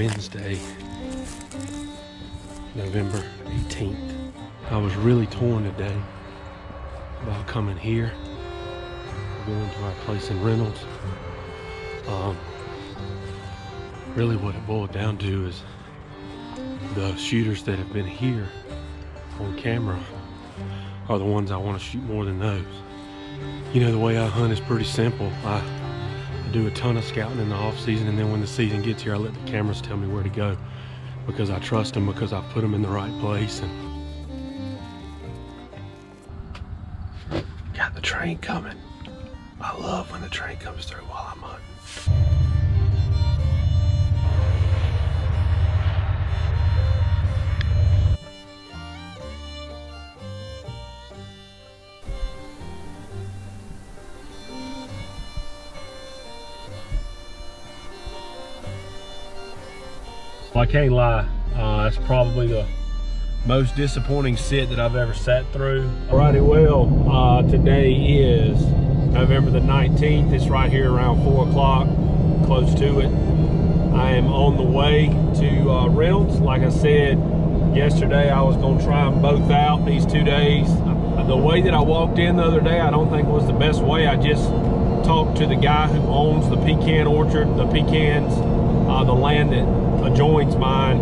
Wednesday, November 18th. I was really torn today about coming here, going to our place in Reynolds. Really what it boiled down to is the shooters that have been here on camera are the ones I want to shoot more than those. You know, the way I hunt is pretty simple. I do a ton of scouting in the off season, and then when the season gets here, I let the cameras tell me where to go because I trust them, because I've put them in the right place. And got the train coming. I love when the train comes through while I'm hunting. Well, I can't lie, that's probably the most disappointing sit that I've ever sat through. Alrighty, well, today is November the 19th. It's right here around 4 o'clock, close to it. I am on the way to Reynolds. Like I said yesterday, I was gonna try them both out these 2 days. The way that I walked in the other day, I don't think was the best way. I just talked to the guy who owns the pecan orchard, the pecans, the land that adjoins mine,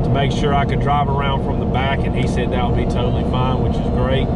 to make sure I could drive around from the back, and he said that would be totally fine, which is great.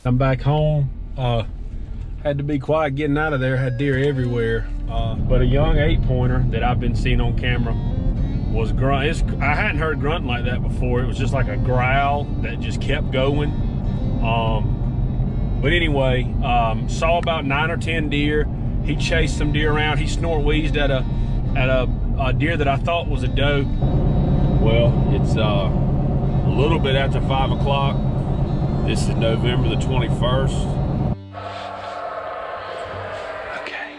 I'm back home. Had to be quiet getting out of there. Had deer everywhere. But a young 8-pointer that I've been seeing on camera was grunt. I hadn't heard grunting like that before. It was just like a growl that just kept going. But anyway, saw about 9 or 10 deer. He chased some deer around. He snort wheezed at a deer that I thought was a doe. Well, it's a little bit after 5 o'clock. This is November the 21st. Okay,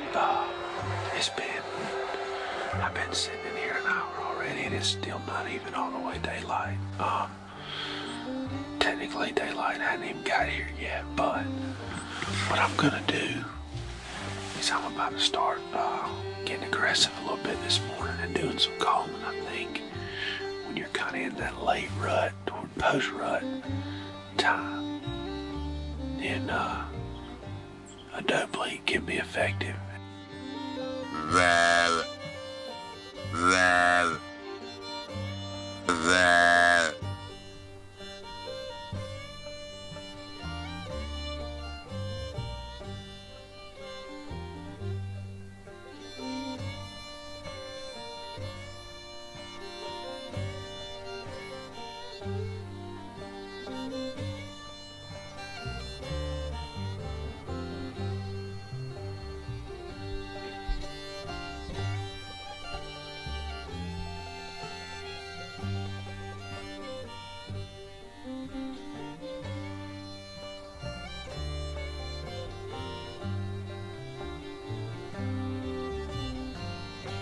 I've been sitting in here an hour already, and it's still not even all the way daylight. Technically daylight hadn't even got here yet, but what I'm gonna do is I'm about to start getting aggressive a little bit this morning and doing some calling. I think when you're kind of in that late rut, toward post rut time, then a doe bleed can be effective.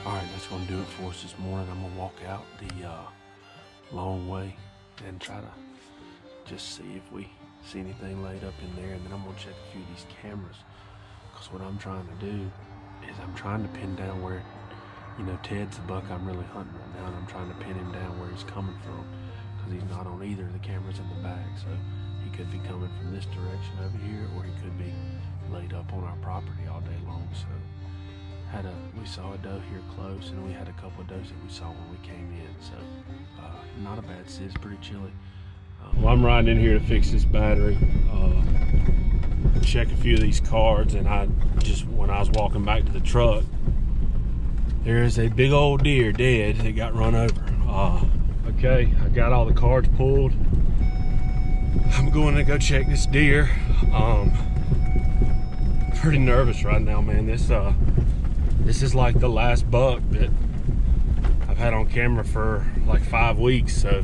Alright, that's going to do it for us this morning. I'm going to walk out the long way and try to just see if we see anything laid up in there. And then I'm gonna check a few of these cameras, because what I'm trying to do is I'm trying to pin down where, you know, Ted's the buck I'm really hunting right now, and I'm trying to pin him down where he's coming from, because he's not on either of the cameras in the back. So he could be coming from this direction over here, or he could be laid up on our property all day long. So we saw a doe here close, and we had a couple of does that we saw when we came in. So not a bad sit. It's pretty chilly. Well, I'm riding in here to fix this battery, check a few of these cards, and when I was walking back to the truck, there is a big old deer dead that got run over. Okay, I got all the cards pulled. I'm going to go check this deer. Pretty nervous right now, man. This is like the last buck that I've had on camera for like 5 weeks, so.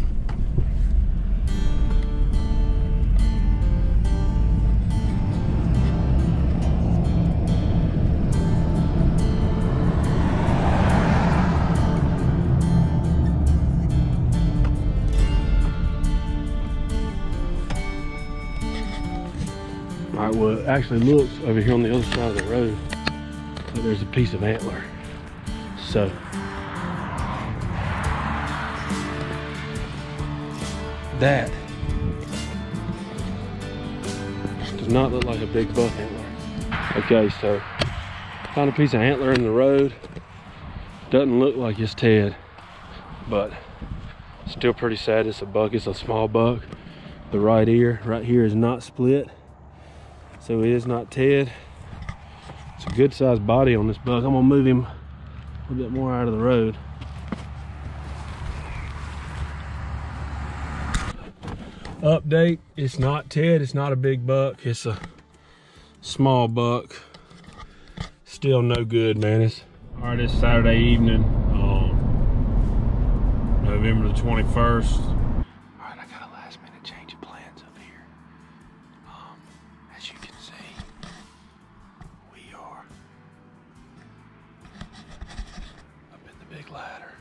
All right, well, it actually looks over here on the other side of the road that there's a piece of antler. So that does not look like a big buck antler. Okay, so found a piece of antler in the road. Doesn't look like it's Ted, but still pretty sad. It's a buck. It's a small buck. The right ear right here is not split, so it is not Ted. It's a good sized body on this buck. I'm gonna move him a little bit more out of the road. Update, it's not Ted. It's not a big buck. It's a small buck. Still no good, man. All right, it's Saturday evening, November the 21st. All right, I got a last minute change of plans up here. As you can see, we are up in the big ladder.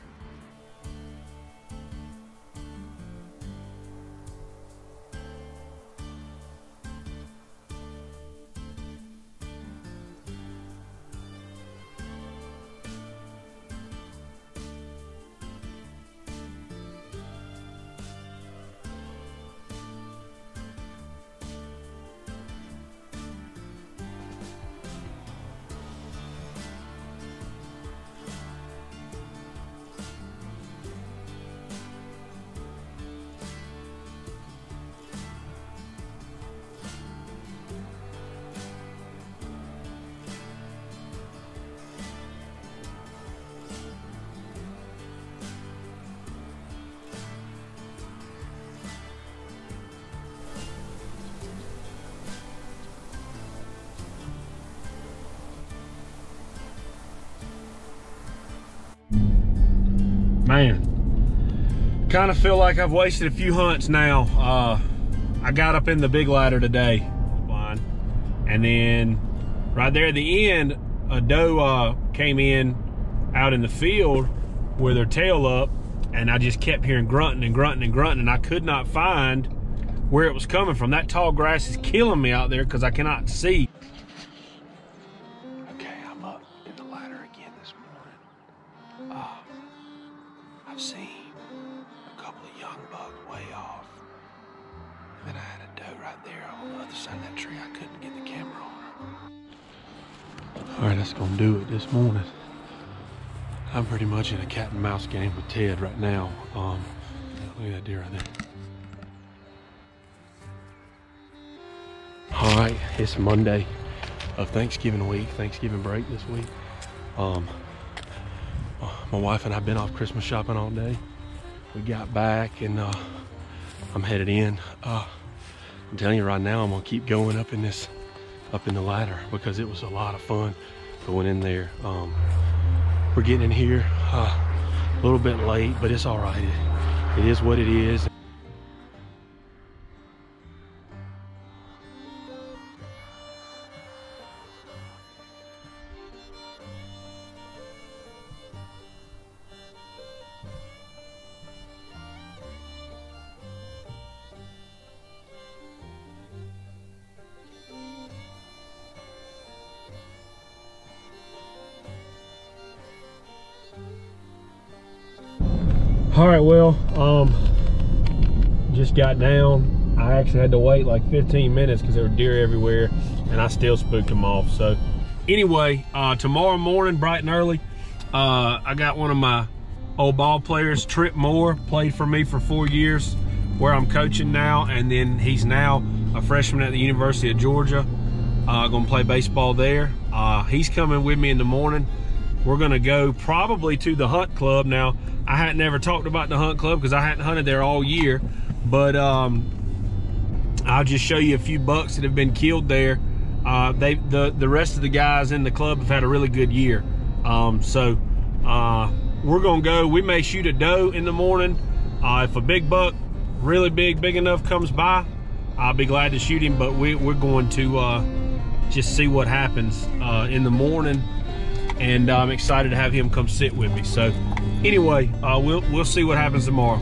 Man, kind of feel like I've wasted a few hunts now. I got up in the big ladder today, and then right there at the end, a doe came in out in the field with her tail up, and I just kept hearing grunting and grunting and grunting, and I could not find where it was coming from. That tall grass is killing me out there because I cannot see. Okay, I'm up in the ladder again this morning. I've seen a couple of young bucks way off, and then I had a doe right there on the other side of that tree. I couldn't get the camera on her. All right, that's gonna do it this morning. I'm pretty much in a cat and mouse game with Ted right now. Look at that deer right there. All right, it's Monday of Thanksgiving week, Thanksgiving break this week. My wife and I have been off Christmas shopping all day. We got back, and I'm headed in. I'm telling you right now, I'm gonna keep going up in the ladder, because it was a lot of fun going in there. We're getting in here a little bit late, but it's all right. It is what it is. All right, well, just got down. I actually had to wait like 15 minutes because there were deer everywhere, and I still spooked them off. So anyway, tomorrow morning, bright and early, I got one of my old ball players, Trip Moore, played for me for 4 years, where I'm coaching now, and then he's now a freshman at the University of Georgia, gonna play baseball there. He's coming with me in the morning. We're gonna go probably to the hunt club. Now, I hadn't ever talked about the hunt club because I hadn't hunted there all year, but I'll just show you a few bucks that have been killed there. The rest of the guys in the club have had a really good year. So we're gonna go. We may shoot a doe in the morning. If a big buck, really big enough comes by, I'll be glad to shoot him, but we're going to just see what happens in the morning, and I'm excited to have him come sit with me. So anyway, we'll see what happens tomorrow.